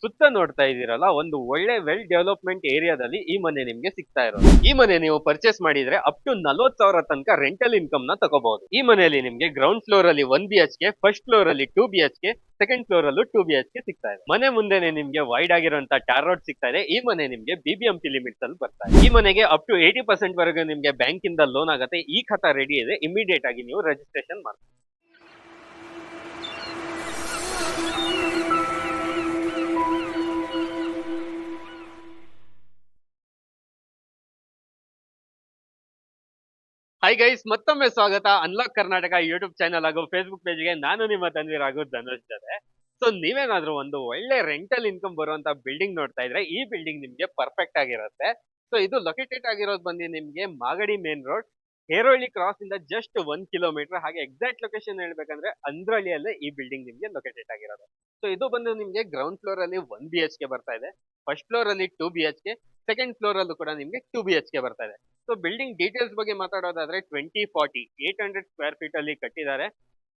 ಸುತ್ತ ನೋಡ್ತಾ ಇದೀರಲ್ಲ, ಒಂದು ಒಳ್ಳೆ ವೆಲ್ ಡೆವಲಪ್ಮೆಂಟ್ ಏರಿಯಾದಲ್ಲಿ ಈ ಮನೆ ನಿಮ್ಗೆ ಸಿಗ್ತಾ ಇರೋದು. ಈ ಮನೆ ನೀವು ಪರ್ಚೇಸ್ ಮಾಡಿದ್ರೆ ಅಪ್ ಟು 40,000 ತನಕ ರೆಂಟಲ್ ಇನ್ಕಮ್ ನ ತಗೋಬಹುದು. ಈ ಮನೆಯಲ್ಲಿ ನಿಮ್ಗೆ ಗ್ರೌಂಡ್ ಫ್ಲೋರ್ ಅಲ್ಲಿ 1 BHK, ಫಸ್ಟ್ ಫ್ಲೋರ್ ಅಲ್ಲಿ 2 BHK, ಸೆಕೆಂಡ್ ಫ್ಲೋರ್ ಅಲ್ಲೂ 2 BHK ಸಿಗ್ತಾ ಇದೆ. ಮನೆ ಮುಂದೆನೆ ನಿಮ್ಗೆ ವೈಡ್ ಆಗಿರುವಂತ ಟಾರ್ ರೋಡ್ ಸಿಗ್ತಾ ಇದೆ. ಈ ಮನೆ ನಿಮ್ಗೆ BBMP ಲಿಮಿಟ್ಸ್ ಅಲ್ಲಿ ಬರ್ತಾ ಇದೆ. ಈ ಮನೆಗೆ ಅಪ್ ಟು 80% ವರೆಗೂ ನಿಮ್ಗೆ ಬ್ಯಾಂಕ್ ಇಂದ ಲೋನ್ ಆಗುತ್ತೆ. ಈ ಖಾತಾ ರೆಡಿ ಇದೆ, ಇಮಿಡಿಯೇಟ್ ಆಗಿ ನೀವು ರಿಜಿಸ್ಟ್ರೇಷನ್ ಮಾಡಿ. ಹೈ ಗೈಸ್, ಮತ್ತೊಮ್ಮೆ ಸ್ವಾಗತ ಅನ್ಲಾಕ್ ಕರ್ನಾಟಕ ಯೂಟ್ಯೂಬ್ ಚಾನಲ್ ಹಾಗೂ ಫೇಸ್ಬುಕ್ ಪೇಜ್ಗೆ. ನಾನು ನಿಮ್ಮ ತನ್ವೀರ್ ಹಾಗೂ ಧನುಷ್ ಜೊತೆ. ಸೊ ನೀವೇನಾದ್ರೂ ಒಂದು ಒಳ್ಳೆ ರೆಂಟಲ್ ಇನ್ಕಮ್ ಬರುವಂತ ಬಿಲ್ಡಿಂಗ್ ನೋಡ್ತಾ ಇದ್ರೆ ಈ ಬಿಲ್ಡಿಂಗ್ ನಿಮ್ಗೆ ಪರ್ಫೆಕ್ಟ್ ಆಗಿರುತ್ತೆ. ಸೊ ಇದು ಲೊಕೇಟೆಡ್ ಆಗಿರೋದು ಬಂದು ನಿಮ್ಗೆ ಮಾಗಡಿ ಮೇನ್ ರೋಡ್, ಹೇರೋಳ್ಳಿ ಕ್ರಾಸ್ ಇಂದ ಜಸ್ಟ್ 1 ಕಿಲೋಮೀಟರ್. ಹಾಗೆ ಎಕ್ಸಾಕ್ಟ್ ಲೊಕೇಶನ್ ಹೇಳ್ಬೇಕಂದ್ರೆ ಅಂದ್ರಳ್ಳಿಯಲ್ಲೇ ಈ ಬಿಲ್ಡಿಂಗ್ ನಿಮ್ಗೆ ಲೊಕೇಟೆಡ್ ಆಗಿರೋದು. ಸೊ ಇದು ಬಂದು ನಿಮ್ಗೆ ಗ್ರೌಂಡ್ ಫ್ಲೋರ್ ಅಲ್ಲಿ 1 BHK ಬರ್ತಾ ಇದೆ, ಫಸ್ಟ್ ಫ್ಲೋರ್ ಅಲ್ಲಿ 2 BHK, ಸೆಕೆಂಡ್ ಫ್ಲೋರ್ ಅಲ್ಲೂ ಕೂಡ ನಿಮ್ಗೆ 2 BHK ಬರ್ತಾ ಇದೆ. ಸೊ ಬಿಲ್ಡಿಂಗ್ ಡೀಟೇಲ್ಸ್ ಬಗ್ಗೆ ಮಾತಾಡೋದಾದ್ರೆ 2040 800 ಸ್ಕ್ವೇರ್ ಫೀಟ್ ಅಲ್ಲಿ ಕಟ್ಟಿದ್ದಾರೆ.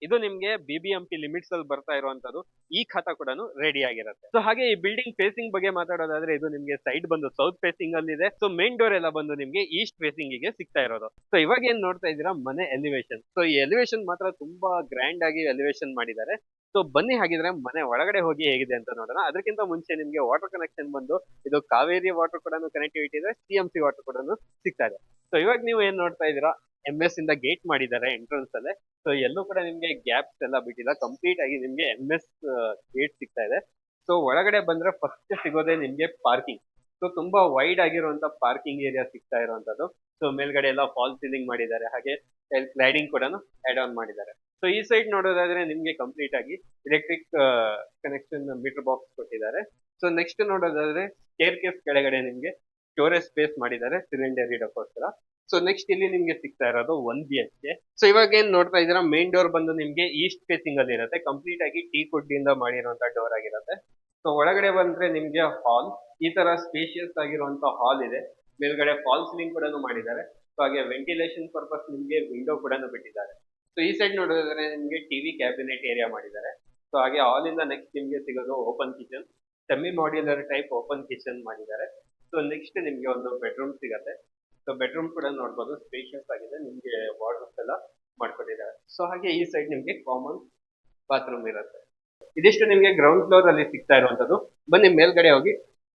ಇದು ನಿಮ್ಗೆ BBMP ಲಿಮಿಟ್ಸ್ ಅಲ್ಲಿ ಬರ್ತಾ ಇರುವಂತದ್ದು. ಈ ಖಾತಾ ಕೂಡ ರೆಡಿ ಆಗಿರುತ್ತೆ. ಸೊ ಹಾಗೆ ಈ ಬಿಲ್ಡಿಂಗ್ ಫೇಸಿಂಗ್ ಬಗ್ಗೆ ಮಾತಾಡೋದಾದ್ರೆ ಇದು ನಿಮ್ಗೆ ಸೈಡ್ ಬಂದು ಸೌತ್ ಫೇಸಿಂಗ್ ಅಲ್ಲಿ ಇದೆ. ಸೊ ಮೇನ್ ಡೋರ್ ಎಲ್ಲ ಬಂದು ನಿಮ್ಗೆ ಈಸ್ಟ್ ಫೇಸಿಂಗ್ ಗೆ ಸಿಗ್ತಾ ಇರೋದು. ಸೊ ಇವಾಗ ಏನ್ ನೋಡ್ತಾ ಇದ್ದೀರಾ ಮನೆ ಎಲಿವೇಶನ್. ಸೊ ಈ ಎಲಿವೇಶನ್ ಮಾತ್ರ ತುಂಬಾ ಗ್ರ್ಯಾಂಡ್ ಆಗಿ ಎಲಿವೇಶನ್ ಮಾಡಿದ್ದಾರೆ. ಸೊ ಬನ್ನಿ ಹಾಗಿದ್ರೆ ಮನೆ ಒಳಗಡೆ ಹೋಗಿ ಹೇಗಿದೆ ಅಂತ ನೋಡೋಣ. ಅದಕ್ಕಿಂತ ಮುಂಚೆ ನಿಮ್ಗೆ ವಾಟರ್ ಕನೆಕ್ಷನ್ ಬಂದು ಇದು ಕಾವೇರಿ ವಾಟರ್ ಕೂಡ ಕನೆಕ್ಟಿವಿಟಿ ಇದೆ, CMC ವಾಟರ್ ಕೂಡ ಸಿಗ್ತಾ ಇದೆ. ಸೊ ಇವಾಗ ನೀವು ಏನ್ ನೋಡ್ತಾ ಇದ್ದೀರಾ, MS ಇಂದ ಗೇಟ್ ಮಾಡಿದ್ದಾರೆ ಎಂಟ್ರೆನ್ಸ್ ಅಲ್ಲೇ. ಸೊ ಎಲ್ಲೂ ಕೂಡ ನಿಮ್ಗೆ ಗ್ಯಾಪ್ಸ್ ಎಲ್ಲ ಬಿಟ್ಟಿಲ್ಲ, ಕಂಪ್ಲೀಟ್ ಆಗಿ ನಿಮ್ಗೆ MS ಗೇಟ್ ಸಿಗ್ತಾ ಇದೆ. ಸೊ ಒಳಗಡೆ ಬಂದ್ರೆ ಫಸ್ಟ್ ಸಿಗೋದೇ ನಿಮ್ಗೆ ಪಾರ್ಕಿಂಗ್. ಸೊ ತುಂಬಾ ವೈಡ್ ಆಗಿರುವಂತ ಪಾರ್ಕಿಂಗ್ ಏರಿಯಾ ಸಿಗ್ತಾ ಇರುವಂತದ್ದು. ಸೊ ಮೇಲ್ಗಡೆ ಎಲ್ಲ ಫಾಲ್ ಸೀಲಿಂಗ್ ಮಾಡಿದ್ದಾರೆ, ಹಾಗೆ ಸ್ಲೈಡಿಂಗ್ ಕೂಡ ಆಡ್ ಆನ್ ಮಾಡಿದ್ದಾರೆ. ಸೊ ಈ ಸೈಡ್ ನೋಡೋದಾದ್ರೆ ನಿಮ್ಗೆ ಕಂಪ್ಲೀಟ್ ಆಗಿ ಎಲೆಕ್ಟ್ರಿಕ್ ಕನೆಕ್ಷನ್ ಮೀಟರ್ ಬಾಕ್ಸ್ ಕೊಟ್ಟಿದ್ದಾರೆ. ಸೊ ನೆಕ್ಸ್ಟ್ ನೋಡೋದಾದ್ರೆ ಸ್ಟೇರ್ ಕೇಸ್ ಕೆಳಗಡೆ ನಿಮ್ಗೆ ಸ್ಟೋರೇಜ್ ಸ್ಪೇಸ್ ಮಾಡಿದ್ದಾರೆ ಸಿಲಿಂಡರ್ ಇಡೋಕ್ಕೋಸ್ಕರ. ಸೊ ನೆಕ್ಸ್ಟ್ ಇಲ್ಲಿ ನಿಮ್ಗೆ ಸಿಗ್ತಾ ಇರೋದು 1 BHK. ಸೊ ಇವಾಗ ಏನ್ ನೋಡ್ತಾ ಇದ್ದೀರಾ, ಮೇನ್ ಡೋರ್ ಬಂದು ನಿಮ್ಗೆ ಈಸ್ಟ್ ಫೇಸಿಂಗ್ ಅಲ್ಲಿ ಇರುತ್ತೆ, ಕಂಪ್ಲೀಟ್ ಆಗಿ ಟೀ ಕುಡ್ ಇಂದ ಮಾಡಿರುವಂತ ಡೋರ್ ಆಗಿರುತ್ತೆ. ಸೊ ಒಳಗಡೆ ಬಂದ್ರೆ ನಿಮ್ಗೆ ಹಾಲ್, ಈ ತರ ಸ್ಪೇಷಿಯಸ್ ಆಗಿರುವಂತ ಹಾಲ್ ಇದೆ. ಮೇಲ್ಗಡೆ ಫಾಲ್ ಸೀಲಿಂಗ್ ಕೂಡ ಮಾಡಿದ್ದಾರೆ. ಸೊ ಹಾಗೆ ವೆಂಟಿಲೇಷನ್ ಪರ್ಪಸ್ ನಿಮ್ಗೆ ವಿಂಡೋ ಕೂಡ ಬಿಟ್ಟಿದ್ದಾರೆ. ಸೊ ಈ ಸೈಡ್ ನೋಡೋದಾದ್ರೆ ನಿಮ್ಗೆ ಟಿವಿ ಕ್ಯಾಬಿನೆಟ್ ಏರಿಯಾ ಮಾಡಿದ್ದಾರೆ. ಸೊ ಹಾಗೆ ಹಾಲ್ ಇಂದ ನೆಕ್ಸ್ಟ್ ನಿಮ್ಗೆ ಸಿಗೋದು open kitchen, semi modular type open kitchen ಮಾಡಿದ್ದಾರೆ. ಸೊ ನೆಕ್ಸ್ಟ್ ನಿಮ್ಗೆ ಒಂದು ಬೆಡ್ರೂಮ್ ಸಿಗತ್ತೆ. ಸೊ ಬೆಡ್ರೂಮ್ ಕೂಡ ನೋಡ್ಬೋದು, ಸ್ಪೇಷಿಯಸ್ ಆಗಿದೆ, ನಿಮ್ಗೆ ವಾರ್ಡ್ರೋಬ್ಸ್ ಎಲ್ಲ ಮಾಡ್ಕೊಟ್ಟಿದ್ದಾರೆ. ಸೊ ಹಾಗೆ ಈ ಸೈಡ್ ನಿಮ್ಗೆ ಕಾಮನ್ ಬಾತ್ರೂಮ್ ಇರುತ್ತೆ. ಇದಿಷ್ಟು ನಿಮ್ಗೆ ಗ್ರೌಂಡ್ ಫ್ಲೋರ್ ಅಲ್ಲಿ ಸಿಗ್ತಾ ಇರುವಂತದ್ದು. ಬನ್ನಿ ಮೇಲ್ಗಡೆ ಹೋಗಿ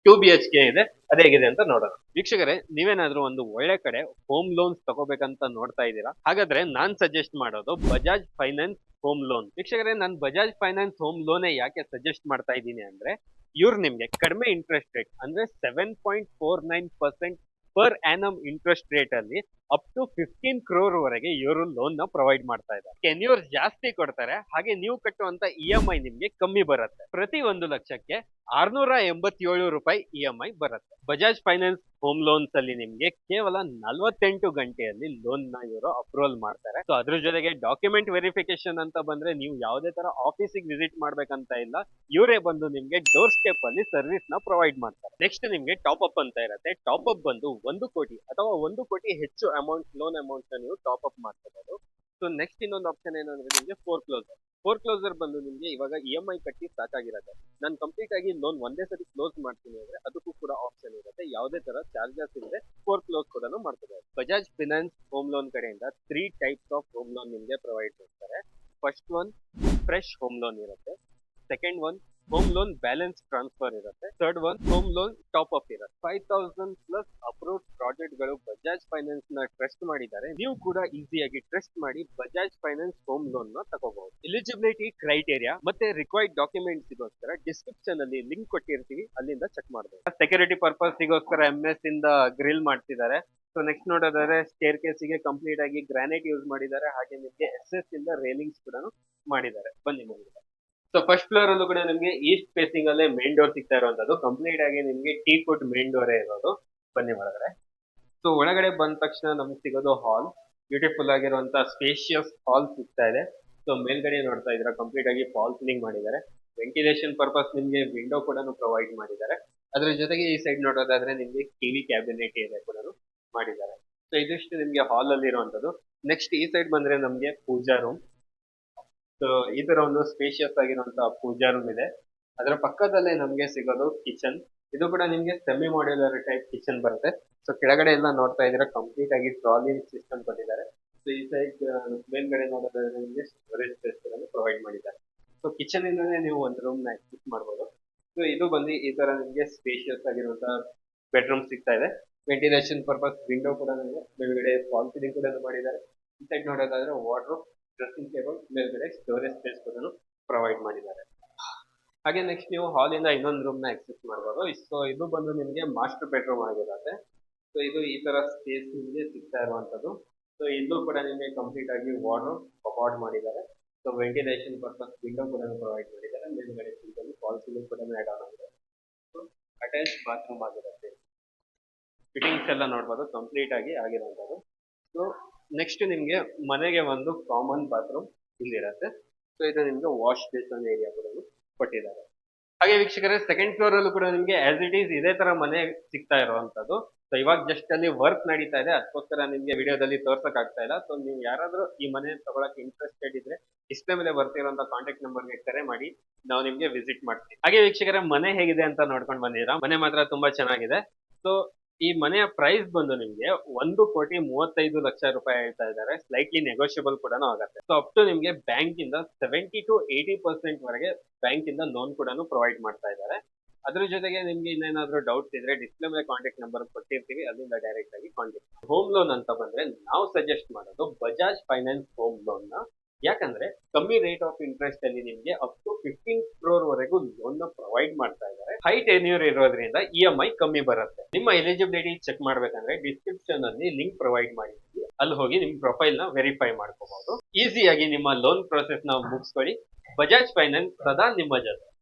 2 BHK ಇದೆ, ಅದೇ ಹೇಗಿದೆ ಅಂತ ನೋಡೋಣ. ವೀಕ್ಷಕರೇ, ನೀವೇನಾದ್ರೂ ಒಂದು ಒಳ್ಳೆ ಕಡೆ ಹೋಮ್ ಲೋನ್ಸ್ ತಗೋಬೇಕಂತ ನೋಡ್ತಾ ಇದ್ದೀರಾ, ಹಾಗಾದ್ರೆ ನಾನ್ ಸಜೆಸ್ಟ್ ಮಾಡೋದು ಬಜಾಜ್ ಫೈನಾನ್ಸ್ ಹೋಮ್ ಲೋನ್. ವೀಕ್ಷಕರೇ, ನಾನು ಬಜಾಜ್ ಫೈನಾನ್ಸ್ ಹೋಮ್ ಲೋನೇ ಯಾಕೆ ಸಜೆಸ್ಟ್ ಮಾಡ್ತಾ ಇದ್ದೀನಿ ಅಂದ್ರೆ, ಇವ್ರು ನಿಮ್ಗೆ ಕಡಿಮೆ ಇಂಟ್ರೆಸ್ಟ್ ರೇಟ್ ಅಂದ್ರೆ 7.49% ಪರ್ ಆನಮ್ ಇಂಟ್ರೆಸ್ಟ್ ರೇಟ್ ಅಲ್ಲಿ ಅಪ್ ಟು 15 crore ವರೆಗೆ ಇವರು ಲೋನ್ ನ ಪ್ರೊವೈಡ್ ಮಾಡ್ತಾ ಇದ್ದಾರೆ. ಟೆನ್ಯೂರ್ ಜಾಸ್ತಿ ಕೊಡ್ತಾರೆ, ಹಾಗೆ ನೀವು ಕಟ್ಟುವಂತ EMI ನಿಮ್ಗೆ ಕಮ್ಮಿ ಬರುತ್ತೆ. ಪ್ರತಿ 1 ಲಕ್ಷಕ್ಕೆ 687 ರೂಪಾಯಿ EMI ಬರುತ್ತೆ. ಬಜಾಜ್ ಫೈನಾನ್ಸ್ ಹೋಮ್ ಲೋನ್ಸ್ ಅಲ್ಲಿ ನಿಮ್ಗೆ ಕೇವಲ 48 ಗಂಟೆಯಲ್ಲಿ ಲೋನ್ ನ ಇವರು ಅಪ್ರೂವಲ್ ಮಾಡ್ತಾರೆ. ಸೊ ಅದ್ರ ಜೊತೆಗೆ ಡಾಕ್ಯುಮೆಂಟ್ ವೆರಿಫಿಕೇಶನ್ ಅಂತ ಬಂದ್ರೆ ನೀವು ಯಾವುದೇ ತರ ಆಫೀಸಿಗೆ ವಿಸಿಟ್ ಮಾಡ್ಬೇಕಂತ ಇಲ್ಲ, ಇವರೇ ಬಂದು ನಿಮ್ಗೆ ಡೋರ್ ಸ್ಟೆಪ್ ಅಲ್ಲಿ ಸರ್ವಿಸ್ ನ ಪ್ರೊವೈಡ್ ಮಾಡ್ತಾರೆ. ನೆಕ್ಸ್ಟ್ ನಿಮ್ಗೆ ಟಾಪ್ ಅಪ್ ಅಂತ ಇರುತ್ತೆ. ಟಾಪ್ ಅಪ್ ಬಂದು 1 ಕೋಟಿ ಅಥವಾ 1 ಕೋಟಿ ಹೆಚ್ಚು ಅಮೌಂಟ್, ಲೋನ್ ಅಮೌಂಟ್ ನ ನೀವು ಟಾಪ್ ಅಪ್ ಮಾಡ್ಕೋಬಹುದು. ಸೊ ನೆಕ್ಸ್ಟ್ ಇನ್ನೊಂದು ಆಪ್ಷನ್ ಏನಂದ್ರೆ ನಿಮ್ಗೆ ಫೋರ್ ಕ್ಲೋಸರ್ ಬಂದು ನಿಮ್ಗೆ ಇವಾಗ EMI ಕಟ್ಟಿ ಸಾಕಾಗಿರುತ್ತೆ, ನಾನು ಕಂಪ್ಲೀಟ್ ಆಗಿ ಲೋನ್ ಒಂದೇ ಸರಿ ಕ್ಲೋಸ್ ಮಾಡ್ತೀನಿ ಅಂದ್ರೆ ಅದಕ್ಕೂ ಕೂಡ ಆಪ್ಷನ್ ಇರುತ್ತೆ. ಯಾವುದೇ ತರ ಚಾರ್ಜಸ್ ಇಲ್ಲದೆ ಫೋರ್ ಕ್ಲೋಸ್ ಕೂಡ ಮಾಡ್ಕೋಬಹುದು. ಬಜಾಜ್ ಫಿನಾನ್ಸ್ ಹೋಮ್ ಲೋನ್ ಕಡೆಯಿಂದ 3 ಟೈಪ್ಸ್ ಆಫ್ ಹೋಮ್ ಲೋನ್ ನಿಮ್ಗೆ ಪ್ರೊವೈಡ್ ಮಾಡ್ತಾರೆ. First one fresh home loan ಇರುತ್ತೆ, second one home loan balance transfer ಇರುತ್ತೆ, third one home loan top up ಇರುತ್ತೆ. 5,000 ಪ್ಲಸ್ ಅಪ್ರೂವ್ಡ್ ಪ್ರಾಜೆಕ್ಟ್ ಗಳು ಬಜಾಜ್ ಫೈನಾನ್ಸ್ ನ ಟ್ರಸ್ಟ್ ಮಾಡಿದ್ದಾರೆ. ನೀವು ಕೂಡ ಈಸಿಯಾಗಿ ಟ್ರಸ್ಟ್ ಮಾಡಿ ಬಜಾಜ್ ಫೈನಾನ್ಸ್ ಹೋಮ್ ಲೋನ್ ನ ತಗೋಬಹುದು. ಎಲಿಜಿಬಿಲಿಟಿ ಕ್ರೈಟೇರಿಯಾ ಮತ್ತೆ ರಿಕ್ವೈರ್ಡ್ ಡಾಕ್ಯುಮೆಂಟ್ಸ್ ಗೋಸ್ಕರ ಡಿಸ್ಕ್ರಿಪ್ಷನ್ ಅಲ್ಲಿ ಲಿಂಕ್ ಕೊಟ್ಟಿರ್ತೀವಿ, ಅಲ್ಲಿಂದ ಚೆಕ್ ಮಾಡಬಹುದು. ಸೆಕ್ಯೂರಿಟಿ ಪರ್ಪಸ್ ಗೋಸ್ಕರ MS ಇಂದ ಗ್ರಿಲ್ ಮಾಡ್ತಿದ್ದಾರೆ. ಸೊ ನೆಕ್ಸ್ಟ್ ನೋಡೋದಾದ್ರೆ ಸ್ಟೇರ್ ಕೇಸಿಗೆ ಕಂಪ್ಲೀಟ್ ಆಗಿ ಗ್ರಾನೈಟ್ ಯೂಸ್ ಮಾಡಿದ್ದಾರೆ, ಹಾಗೆ ನಿಮಗೆ SS ಇಂದ ರೇಲಿಂಗ್ಸ್ ಕೂಡ ಮಾಡಿದ್ದಾರೆ. ಬನ್ನಿ ಮುಂದೆ. ಸೊ ಫಸ್ಟ್ ಫ್ಲೋರ್ ಅಲ್ಲೂ ಕೂಡ ನಿಮ್ಗೆ ಈಸ್ಟ್ ಫೇಸಿಂಗ್ ಅಲ್ಲೇ ಮೇನ್ ಡೋರ್ ಸಿಗ್ತಾ ಇರುವಂತದ್ದು. ಕಂಪ್ಲೀಟ್ ಆಗಿ ನಿಮ್ಗೆ ಟೀ ಕುಡ್ ಮೇನ್ ಡೋರೇ ಇರೋದು. ಬನ್ನಿ ಒಳಗಡೆ. ಸೊ ಒಳಗಡೆ ಬಂದ ತಕ್ಷಣ ನಮ್ಗೆ ಸಿಗೋದು ಹಾಲ್, ಬ್ಯೂಟಿಫುಲ್ ಆಗಿರುವಂತ ಸ್ಪೇಷಿಯಸ್ ಹಾಲ್ ಸಿಗ್ತಾ ಇದೆ. ಸೊ ಮೇಲ್ಗಡೆ ನೋಡ್ತಾ ಇದ್ರೆ ಕಂಪ್ಲೀಟ್ ಆಗಿ ಫಾಲ್ ಸೀಲಿಂಗ್ ಮಾಡಿದ್ದಾರೆ. ವೆಂಟಿಲೇಷನ್ ಪರ್ಪಸ್ ನಿಮ್ಗೆ ವಿಂಡೋ ಕೂಡ ಪ್ರೊವೈಡ್ ಮಾಡಿದ್ದಾರೆ. ಅದ್ರ ಜೊತೆಗೆ ಈ ಸೈಡ್ ನೋಡೋದಾದ್ರೆ ನಿಮ್ಗೆ ಟಿವಿ ಕ್ಯಾಬಿನೆಟ್ ಏರಿಯಾ ಕೂಡ ಮಾಡಿದ್ದಾರೆ. ಸೊ ಇದಿಷ್ಟು ನಿಮ್ಗೆ ಹಾಲ್ ಅಲ್ಲಿ ಇರುವಂತದ್ದು. ನೆಕ್ಸ್ಟ್ ಈ ಸೈಡ್ ಬಂದ್ರೆ ನಮ್ಗೆ ಪೂಜಾ ರೂಮ್. ಸೊ ಈ ತರ ಒಂದು ಸ್ಪೇಷಿಯಸ್ ಆಗಿರುವಂತಹ ಪೂಜಾ ರೂಮ್ ಇದೆ. ಅದರ ಪಕ್ಕದಲ್ಲೇ ನಮ್ಗೆ ಸಿಗೋದು ಕಿಚನ್. ಇದು ಕೂಡ ನಿಮ್ಗೆ ಸೆಮಿ ಮಾಡ್ಯುಲರ್ ಟೈಪ್ ಕಿಚನ್ ಬರುತ್ತೆ. ಸೊ ಕೆಳಗಡೆ ಎಲ್ಲ ನೋಡ್ತಾ ಇದ್ರೆ ಕಂಪ್ಲೀಟ್ ಆಗಿ ಟ್ರಾಲಿ ಸಿಸ್ಟಮ್ ಕೊಟ್ಟಿದ್ದಾರೆ. ಸೊ ಈ ಸೈಡ್ ಮೇಲ್ಗಡೆ ನೋಡೋದಾದ್ರೆ ನಿಮಗೆ ಸ್ಟೋರೇಜ್ ಸ್ಪೇಸ್ ಕೂಡ ಪ್ರೊವೈಡ್ ಮಾಡಿದ್ದಾರೆ. ಸೊ ಕಿಚನ್ ಇಂದಾನೆ ನೀವು ಒಂದು ರೂಮ್ ನ ಆಕ್ಸೆಸ್ ಮಾಡಬಹುದು. ಸೊ ಇದು ಬಂದು ಈ ತರ ನಿಮಗೆ ಸ್ಪೇಷಿಯಸ್ ಆಗಿರುವಂತಹ ಬೆಡ್ರೂಮ್ ಸಿಗ್ತಾ ಇದೆ. ವೆಂಟಿಲೇಷನ್ ಪರ್ಪಸ್ ವಿಂಡೋ ಕೂಡ ನಿಮಗೆ ಮೇಲ್ಗಡೆ ಫಾಲ್ ಸೀಲಿಂಗ್ ಕೂಡ ಮಾಡಿದ್ದಾರೆ. ಈ ಸೈಡ್ ನೋಡೋದಾದ್ರೆ ವಾರ್ಡ್ರೋಬ್, ಡ್ರೆಸ್ಸಿಂಗ್ ಟೇಬಲ್, ಮೇಲ್ಗಡೆ ಸ್ಟೋರೇಜ್ ಸ್ಪೇಸ್ ಕೂಡ ಪ್ರೊವೈಡ್ ಮಾಡಿದ್ದಾರೆ. ಹಾಗೆ ನೆಕ್ಸ್ಟ್ ನೀವು ಹಾಲ್ ಇಂದ ಇನ್ನೊಂದು ರೂಮ್ ನ ಆಕ್ಸೆಸ್ ಮಾಡಬಹುದು. ಸೊ ಇದು ಬಂದು ನಿಮಗೆ ಮಾಸ್ಟರ್ ಬೆಡ್ರೂಮ್ ಆಗಿರುತ್ತೆ. ಸೊ ಇದು ಈ ತರ ಸ್ಪೇಸ್ ನಿಮಗೆ ಸಿಗ್ತಾ ಇರುವಂತದ್ದು. ಸೊ ಇಲ್ಲೂ ಕೂಡ ನಿಮಗೆ ಕಂಪ್ಲೀಟ್ ಆಗಿ ವಾರ್ಡ್ರೋಬ್ ಕಬಾರ್ಡ್ ಮಾಡಿದ್ದಾರೆ. ಸೊ ವೆಂಟಿಲೇಷನ್ ಪರ್ಪಸ್ ವಿಂಡೋ ಕೂಡ ಪ್ರೊವೈಡ್ ಮಾಡಿದ್ದಾರೆ. ಮೇಲ್ಗಡೆ ಫಾಲ್ ಸೀಲಿಂಗ್ ಕೂಡ ಆಡ್ ಆನ್ ಆಗಿದೆ. ಸೊ ಅಟ್ಯಾಚ್ ಬಾತ್ರೂಮ್ ಆಗಿರುತ್ತೆ. ಫಿಟ್ಟಿಂಗ್ಸ್ ಎಲ್ಲ ನೋಡ್ಬೋದು ಕಂಪ್ಲೀಟ್ ಆಗಿ ಆಗಿರುವಂತದ್ದು. ಸೊ ನೆಕ್ಸ್ಟ್ ನಿಮ್ಗೆ ಮನೆಗೆ ಒಂದು ಕಾಮನ್ ಬಾತ್ರೂಮ್ ಇಲ್ಲಿರುತ್ತೆ. ಸೊ ಇದು ನಿಮ್ಗೆ ವಾಶ್ ಬೇಸನ್ ಏರಿಯಾ ಕೂಡ ಕೊಟ್ಟಿದ್ದಾರೆ. ಹಾಗೆ ವೀಕ್ಷಕರೇ, ಸೆಕೆಂಡ್ ಫ್ಲೋರ್ ಅಲ್ಲೂ ಕೂಡ ನಿಮ್ಗೆ ಆಸ್ ಇಟ್ ಈಸ್ ಇದೇ ತರ ಮನೆ ಸಿಗ್ತಾ ಇರುವಂತದ್ದು. ಸೊ ಇವಾಗ ಜಸ್ಟ್ ಅಲ್ಲಿ ವರ್ಕ್ ನಡೀತಾ ಇದೆ, ಅದಕ್ಕೋಸ್ಕರ ನಿಮ್ಗೆ ವಿಡಿಯೋದಲ್ಲಿ ತೋರ್ಸಕ್ ಆಗ್ತಾ ಇಲ್ಲ. ಸೊ ನೀವು ಯಾರಾದ್ರೂ ಈ ಮನೆ ತಗೊಳಕ್ ಇಂಟ್ರೆಸ್ಟೆಡ್ ಇದ್ರೆ ಡಿಸ್ಪ್ಲೇ ಮೇಲೆ ಬರ್ತಿರುವಂತ ಕಾಂಟ್ಯಾಕ್ಟ್ ನಂಬರ್ಗೆ ಕರೆ ಮಾಡಿ, ನಾವು ನಿಮ್ಗೆ ವಿಸಿಟ್ ಮಾಡ್ತೀವಿ. ಹಾಗೆ ವೀಕ್ಷಕರೇ, ಮನೆ ಹೇಗಿದೆ ಅಂತ ನೋಡ್ಕೊಂಡು ಬಂದಿರಾ. ಮನೆ ಮಾತ್ರ ತುಂಬಾ ಚೆನ್ನಾಗಿದೆ. ಸೊ ಈ ಮನೆಯ ಪ್ರೈಸ್ ಬಂದು ನಿಮ್ಗೆ 1,35,00,000 ಹೇಳ್ತಾ ಇದ್ದಾರೆ. ಸ್ಲೈಟ್ಲಿ ನೆಗೋಷಿಯಬಲ್ ಕೂಡ ಆಗುತ್ತೆ. ಸೊ ಅಪ್ ಟು ನಿಮ್ಗೆ ಬ್ಯಾಂಕ್ ಇಂದ 70 to 80% ವರೆಗೆ ಬ್ಯಾಂಕ್ ಇಂದ ಲೋನ್ ಕೂಡ ಪ್ರೊವೈಡ್ ಮಾಡ್ತಾ ಇದ್ದಾರೆ. ಅದ್ರ ಜೊತೆಗೆ ನಿಮ್ಗೆ ಇನ್ನೇನಾದ್ರೂ ಡೌಟ್ಸ್ ಇದ್ರೆ ಡಿಸ್ಪ್ಲೇ ಮೇಲೆ ಕಾಂಟ್ಯಾಕ್ಟ್ ನಂಬರ್ ಕೊಟ್ಟಿರ್ತೀವಿ, ಅಲ್ಲಿಂದ ಡೈರೆಕ್ಟ್ ಆಗಿ ಕಾಂಟ್ಯಾಕ್ಟ್. ಹೋಮ್ ಲೋನ್ ಅಂತ ಬಂದ್ರೆ ನಾವು ಸಜೆಸ್ಟ್ ಮಾಡೋದು ಬಜಾಜ್ ಫೈನಾನ್ಸ್ ಹೋಮ್ ಲೋನ್ ನ. ಯಾಕಂದ್ರೆ ಕಮ್ಮಿ ರೇಟ್ ಆಫ್ ಇಂಟ್ರೆಸ್ಟ್ ಅಲ್ಲಿ ನಿಮ್ಗೆ ಅಪ್ ಟು 15 crore ವರೆಗೂ ಲೋನ್ ನ ಪ್ರೊವೈಡ್ ಮಾಡ್ತಾ ಇದ್ದಾರೆ. ಹೈ ಟೆನ್ಯೂರ್ ಇರೋದ್ರಿಂದ EMI ಕಮ್ಮಿ ಬರುತ್ತೆ. ನಿಮ್ಮ ಎಲಿಜಿಬಿಲಿಟಿ ಚೆಕ್ ಮಾಡ್ಬೇಕಂದ್ರೆ ಡಿಸ್ಕ್ರಿಪ್ಷನ್ ಅಲ್ಲಿ ಲಿಂಕ್ ಪ್ರೊವೈಡ್ ಮಾಡಿರ್ತೀವಿ, ಅಲ್ಲಿ ಹೋಗಿ ನಿಮ್ ಪ್ರೊಫೈಲ್ ನ ವೆರಿಫೈ ಮಾಡ್ಕೋಬಹುದು. ಈಸಿಯಾಗಿ ನಿಮ್ಮ ಲೋನ್ ಪ್ರೊಸೆಸ್ ನ ಮುಗಿಸ್ಕೊಳ್ಳಿ. ಬಜಾಜ್ ಫೈನಾನ್ಸ್ ಸದಾ ನಿಮ್ಮ ಜೊತೆ.